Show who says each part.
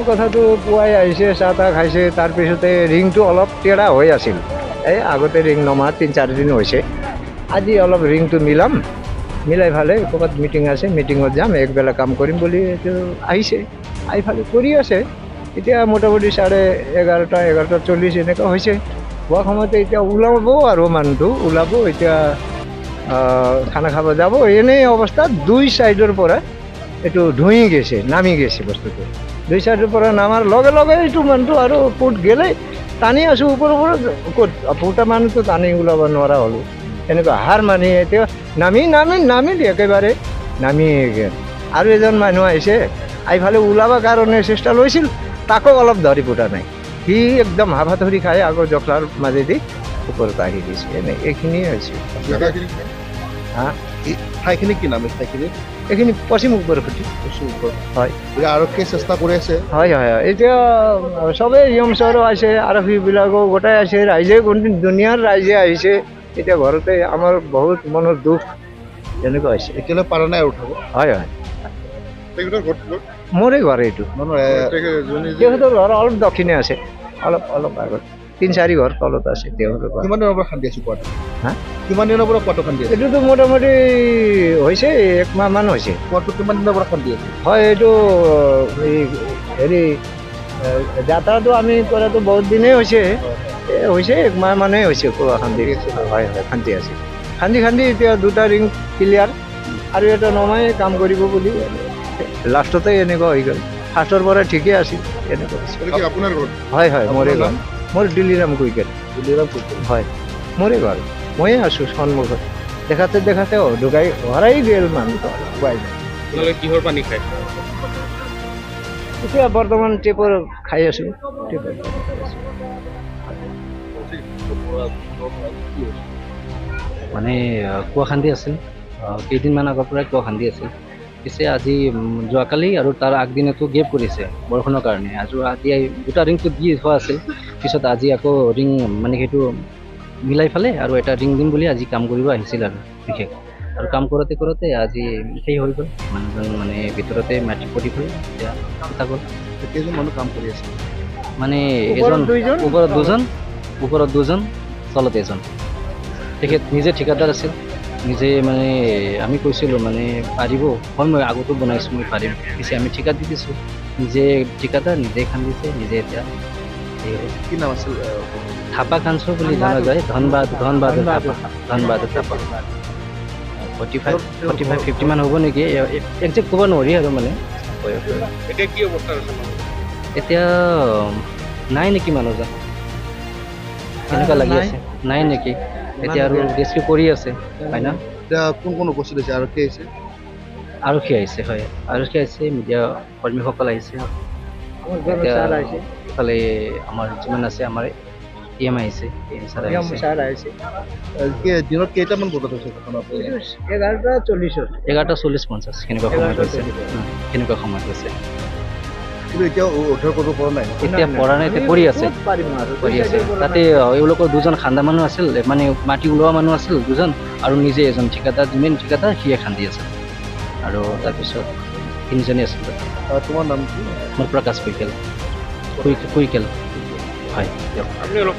Speaker 1: কথাটো পুৱাই আহিছে, চাহ তাহ খাইছে, তাৰপিছতে ৰিংটো অলপ টেৰা হৈ আছিল। এই আগতে ৰিং নমাহ 3-4 দিন হৈছে। আজি অলপ ৰিংটো মিলাই ফালে ক'ৰবাত মিটিং আছে, মিটিঙত যাম, একবেলা কাম কৰিম বুলি এইটো আহিছে। আহি ফালে কৰি আছে। এতিয়া মোটামুটি 11:30 এনেকুৱা হৈছে। হোৱা সময়তে এতিয়া ওলাব আৰু মানুহটো ওলাব এতিয়া খানা খাব যাব। এনেই অৱস্থাত 2 চাইডৰ পৰা এইটো ধুই গৈছে, নামি গৈছে বস্তুটো। 2 চাইডৰ পৰা নামাৰ লগে লগে এইটো মানুহটো আৰু পুত গেলে টানি আছোঁ ওপৰৰ ক'ত পুতা মানুহটো টানি ওলাব নোৱাৰা হ'লোঁ। এনেকুৱা হাৰ মানি এতিয়া নামিল একেবাৰে নামিয়ে গ'ল। আৰু এজন মানুহ আহিছে, আইফালে ওলাব কাৰণে চেষ্টা লৈছিল, তাকো অলপ ধৰি ফুটা নাই। সি একদম হাফা ধৰি খাই আগৰ জখলাৰ মাজেদি ওপৰত আহি দিছে। এনে এইখিনিয়ে হৈছে। হা,
Speaker 2: ঠাইখিনি কি নাম ঠাইখিনি?
Speaker 1: এইখিনি পশ্চিম উপৰখ হয়।
Speaker 2: আৰক্ষীয়ে চেষ্টা কৰি আছে।
Speaker 1: হয়। এতিয়া চবেই নিয়ম চৰো আছে, আৰক্ষীবিলাকো গোটাই আছে, ৰাইজে দুনিয়াৰ ৰাইজে আহিছে। এতিয়া ঘৰতে আমাৰ বহুত মনৰ দুখ এনেকুৱা হৈছে।
Speaker 2: এতিয়ালৈ পাৰা নাই উঠাব।
Speaker 1: হয়। মোৰে ঘৰ এইটো। তেখেতৰ ঘৰ অলপ দক্ষিণে আছে, অলপ আগত 3-4 ঘৰ তলত আছে তেওঁলোকৰ ঘৰ।
Speaker 2: কিমান দিনৰ পৰা খান্দি আছো কোৱাটো?
Speaker 1: হা,
Speaker 2: কিমান দিনৰ পৰা কোৱাটো খান্দি আছে?
Speaker 1: এইটোতো মোটামুটি হৈছে 1 মাহমান হৈছে।
Speaker 2: কোৱাটো কিমান দিনৰ পৰা খান্দি আছে?
Speaker 1: হয়, এইটো হেৰি যাত্ৰাটো আমি কৰাটো বহুত দিনেই হৈছে। হৈছে 1 মাহ মানেই হৈছে কোৱা খান্দি। হয়, খান্দি আছে। খান্দি এতিয়া 2টা ৰিং ক্লিয়াৰ আৰু এটা নমাই কাম কৰিব বুলি লাষ্টতে এনেকুৱা হৈ গ'ল। ফাৰ্ষ্টৰ পৰা ঠিকেই আছিল এনেকুৱা হৈছে।
Speaker 2: আপোনাৰ ঘৰ?
Speaker 1: হয়, মোৰে ঘৰ। মোৰ দিল্লীৰাম কুইকেট। হয়, মোৰে ঘৰ। ময়ে আছোঁ সন্মুখত। দেখাতে ঢুকাই হৰাই গ'ল মানুহটো পুৱাই যায়।
Speaker 3: আপোনালোকে কিহৰ পানী খায়?
Speaker 1: এতিয়া বৰ্তমান টেপৰ খাই আছোঁ।
Speaker 4: মানে কুঁৱা খান্দি আছিল, কেইদিনমান আগৰ পৰাই কুঁৱা খান্দি আছিল। পিছে আজি যোৱাকালি আৰু তাৰ আগদিনাটো গেপ কৰিছে বৰষুণৰ কাৰণে। আজি 2টা ৰিংটো দি হোৱা আছিল, পিছত আজি আকৌ ৰিং মানে সেইটো মিলাই ফালে আৰু এটা ৰিং দিম বুলি আজি কাম কৰিব আহিছিল আৰু বিশেষ। আৰু কাম কৰোঁতে আজি সেই হৈ গ'ল, মানুহজন মানে ভিতৰতে মাটি পৰি গ'ল। এতিয়া কথা গ'ল।
Speaker 2: কেইজন মানুহ কাম কৰি আছে?
Speaker 4: মানে
Speaker 1: ওপৰত
Speaker 4: এজন
Speaker 1: দুইজন?
Speaker 4: ওপৰত 2জন, তলত এজন। তেখেত নিজে ঠিকাদাৰ আছিল। নিজে মানে আমি কৈছিলোঁ মানে পাৰিব, হয় মই আগতো বনাইছোঁ, মই পাৰিম। পিছে আমি ঠিকা দি দিছোঁ। নিজে ঠিকাদাৰ, নিজে খান্দিছে, নিজে এতিয়া
Speaker 2: কি নাম আছিল?
Speaker 4: থাপা খানছো বুলি জনা যায়। ধনবাদ থাপা। 45-50 মান হ'ব নেকি, একজেক্ট ক'ব নোৱাৰি আৰু মানে।
Speaker 3: এতিয়া কি অৱস্থা আছে?
Speaker 4: এতিয়া নাই নেকি মানুহজন, এনেকুৱা লাগি আছে। নাই নেকি এতিয়া আৰু ৰেস্কিউ কৰি আছে, হয় না?
Speaker 2: এতিয়া কোন উপস্থিত হৈছে?
Speaker 4: আৰক্ষী আহিছে, হয়। আৰক্ষী আহিছে, মিডিয়া কৰ্মীসকল আহিছে। এতিয়া ইফালে আমাৰ যিমান আছে, আমাৰ EM আহিছে, EM ছাৰ আহিছে।
Speaker 2: দিনত কেইটামান বজাত হৈছে ঘটনা?
Speaker 1: 11:40
Speaker 4: 11:40-50 সেনেকুৱা সময় হৈছে। সেনেকুৱা সময় হৈছে।
Speaker 2: কিন্তু এতিয়াও উদ্ধাৰ কৰিব পৰা নাই।
Speaker 4: এতিয়া পৰা নাই, এতিয়া কৰি আছে। তাতে এওঁলোকৰ 2জন খান্দা মানুহ আছিল, মানে মাটি ওলোৱা মানুহ আছিল 2জন, আৰু নিজে এজন ঠিকাদাৰ, মেইন ঠিকাদাৰ, সিয়ে খান্দি আছিল। আৰু তাৰপিছত 3জনী আছিল।
Speaker 2: তোমাৰ নাম কি?
Speaker 4: মোৰ প্ৰকাশ কুইকেল। হয়, দিয়ক।
Speaker 3: আপুনি অলপ